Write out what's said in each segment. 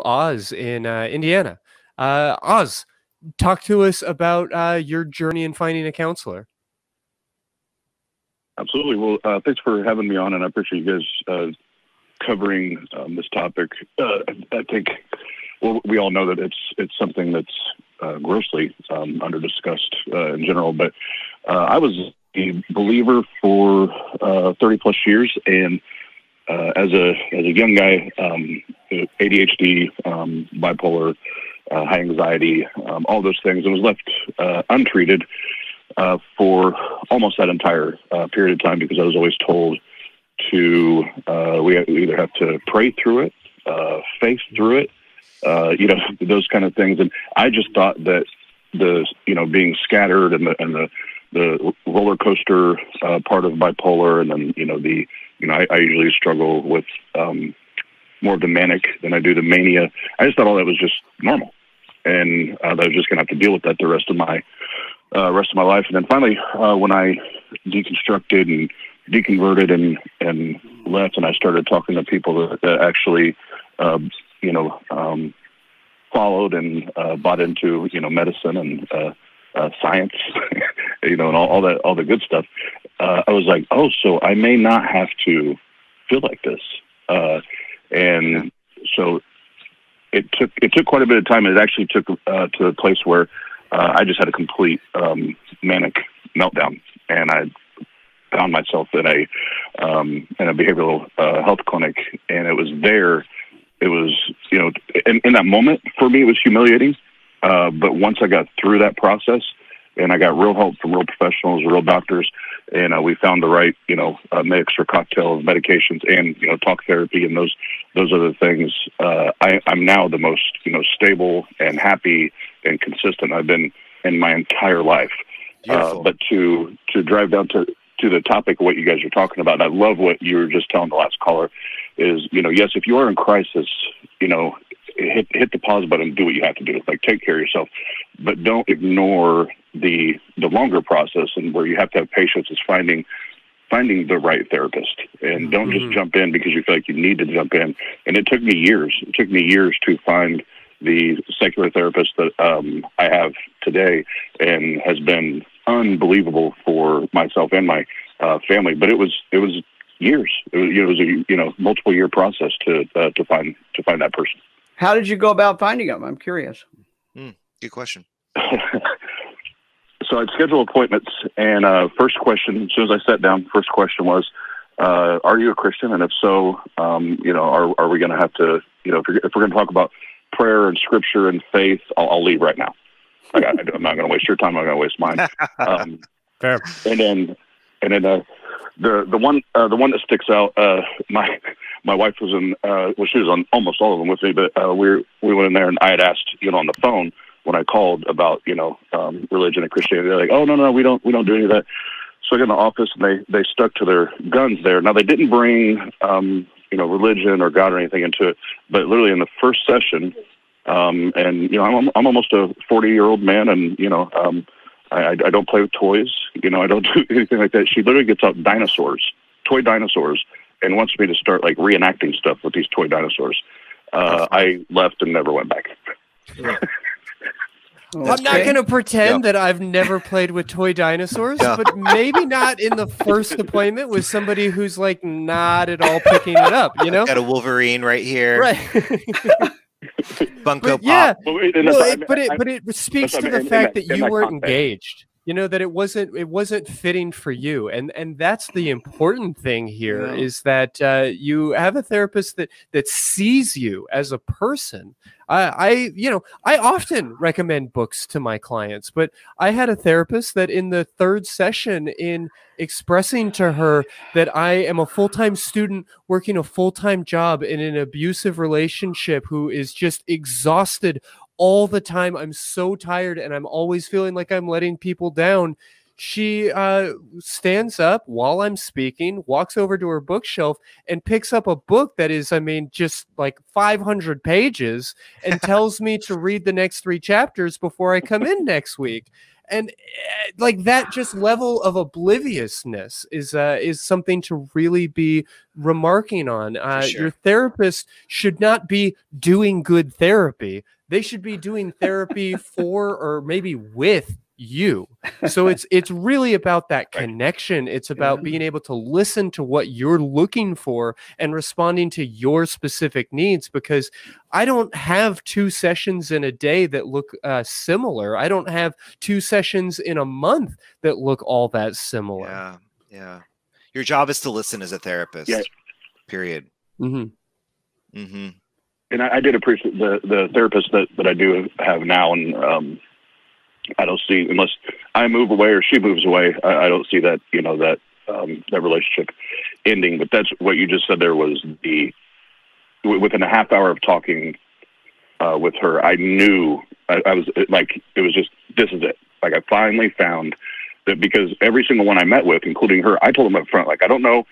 Oz in Indiana. Oz, talk to us about your journey in finding a counselor. Absolutely. Well, thanks for having me on, and I appreciate you guys covering this topic. I think, well, we all know that it's something that's grossly under-discussed in general, but I was a believer for 30 plus years, and as a young guy, ADHD, bipolar, high anxiety, all those things, and was left untreated for almost that entire period of time, because I was always told to we either have to pray through it, faith through it, those kind of things. And I just thought that being scattered and the roller coaster part of bipolar, and then I usually struggle with more of the manic than I do the mania. I just thought all that was just normal, and that I was just going to have to deal with that the rest of my life. And then finally, when I deconstructed and deconverted and left, and I started talking to people that actually, followed and bought into, medicine and science, and all the good stuff. I was like, oh, so I may not have to feel like this. And so it took quite a bit of time. It actually took to a place where I just had a complete manic meltdown, and I found myself in a behavioral health clinic, and it was there. It was, in that moment for me, it was humiliating. But once I got through that process, and I got real help from real professionals, real doctors, and we found the right, mix or cocktail of medications and, talk therapy and those other things. I'm now the most, stable and happy and consistent I've been in my entire life. But to drive down to the topic of what you guys are talking about, and I love what you were just telling the last caller, is, yes, if you are in crisis, hit the pause button and do what you have to do. Like, take care of yourself, but don't ignore the longer process, and where you have to have patience is finding the right therapist, and don't just jump in because you feel like you need to jump in. And it took me years. It took me years to find the secular therapist that I have today, and has been unbelievable for myself and my family. But it was years. It was a multiple year process to find that person. How did you go about finding them? I'm curious. Good question. So I'd schedule appointments, and first question, as soon as I sat down, first question was, are you a Christian? And if so, are we going to have to, if we're going to talk about prayer and scripture and faith, I'll leave right now. I'm not going to waste your time. I'm not going to waste mine. Fair. And then the one that sticks out, my wife was in, she was on almost all of them with me, but we went in there, and I had asked, on the phone when I called about, religion and Christianity. They're like, oh, no, we don't do any of that. So I got in the office, and they stuck to their guns there. Now, they didn't bring, religion or God or anything into it, but literally in the first session, and, I'm almost a 40-year-old man, and, I don't play with toys, I don't do anything like that. She literally gets out toy dinosaurs, and wants me to start like reenacting stuff with these toy dinosaurs. I left and never went back. I'm not going to pretend that I've never played with toy dinosaurs, but maybe not in the first appointment with somebody who's like not at all picking it up, Got a Wolverine right here. Right. Funko Pop. Yeah. But it speaks to the fact that you weren't engaged. That it wasn't fitting for you, and that's the important thing here, is that you have a therapist that sees you as a person. I often recommend books to my clients, but I had a therapist that in the third session, in expressing to her that I am a full-time student working a full-time job in an abusive relationship, who is just exhausted all the time. I'm so tired, and I'm always feeling like I'm letting people down. She stands up while I'm speaking, walks over to her bookshelf, and picks up a book that is, just like 500 pages, and tells me to read the next 3 chapters before I come in next week. And like that just level of obliviousness is something to really be remarking on. Sure. Your therapist should not be doing good therapy. They should be doing therapy for or maybe with you. So it's really about that connection. It's about being able to listen to what you're looking for and responding to your specific needs, because I don't have 2 sessions in a day that look similar. I don't have 2 sessions in a month that look all that similar. Yeah. Yeah. Your job is to listen as a therapist. Yeah. Period. Mm-hmm. Mm-hmm. And I did appreciate the therapist that I do have now, and I don't see, unless I move away or she moves away, I don't see that, you know, that relationship ending. But that's what you just said there was within a half hour of talking with her, I knew I was like, it was just, this is it. Like I finally found that, because every single one I met with, including her, I told them up front, like, I don't know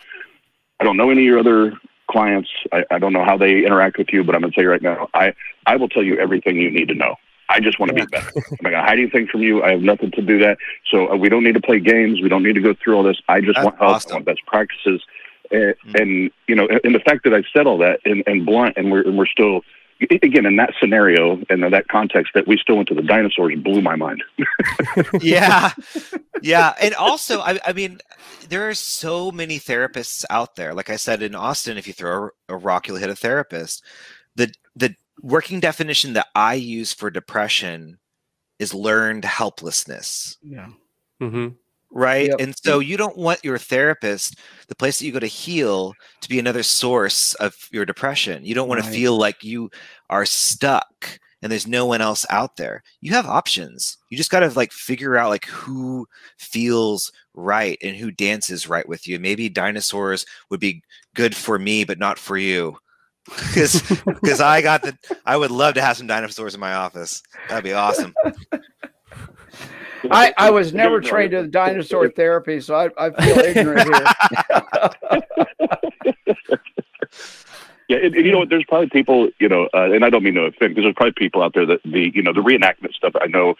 any of your other clients. I don't know how they interact with you, but I'm going to tell you right now, I will tell you everything you need to know. I just want to be better. I'm not going to hide anything from you. I have nothing to do that. So we don't need to play games. We don't need to go through all this. I just want help. Awesome. I want best practices. And you know, and the fact that I said all that and blunt, and we're still, again, in that scenario and in that context, that we still went to the dinosaurs, blew my mind. Yeah. Yeah. And also, I mean, there are so many therapists out there. Like I said, in Austin, if you throw a rock, you'll hit a therapist. The working definition that I use for depression is learned helplessness. Yeah. Mm-hmm. Right. Yep. And so you don't want your therapist, the place that you go to heal, to be another source of your depression. You don't want to feel like you are stuck and there's no one else out there. You have options. You just got to like figure out like who feels right and who dances right with you. Maybe dinosaurs would be good for me, but not for you. Because I would love to have some dinosaurs in my office. That'd be awesome. I was never trained in dinosaur therapy, so I feel ignorant here. Yeah, and you know what? There's probably people, you know, and I don't mean to offend, because there's probably people out there that the reenactment stuff, I know,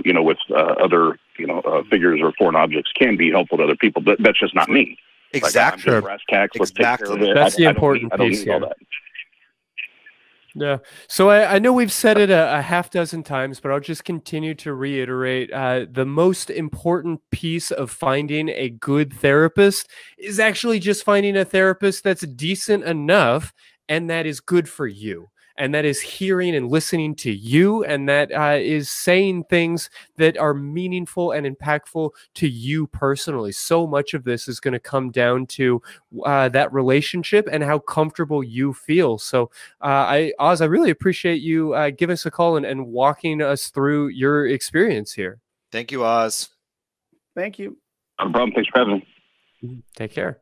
you know, with other, you know, figures or foreign objects can be helpful to other people, but that's just not me. Exactly. Like, I'm just brass tacks. Let's take care of it. That's the important piece here. Yeah. So I know we've said it a half dozen times, but I'll just continue to reiterate. The most important piece of finding a good therapist is actually just finding a therapist that's decent enough and that is good for you. And that is hearing and listening to you, and that is saying things that are meaningful and impactful to you personally. So much of this is going to come down to that relationship and how comfortable you feel. So, Oz, I really appreciate you giving us a call and walking us through your experience here. Thank you, Oz. Thank you. No problem. Thanks for having me. Take care.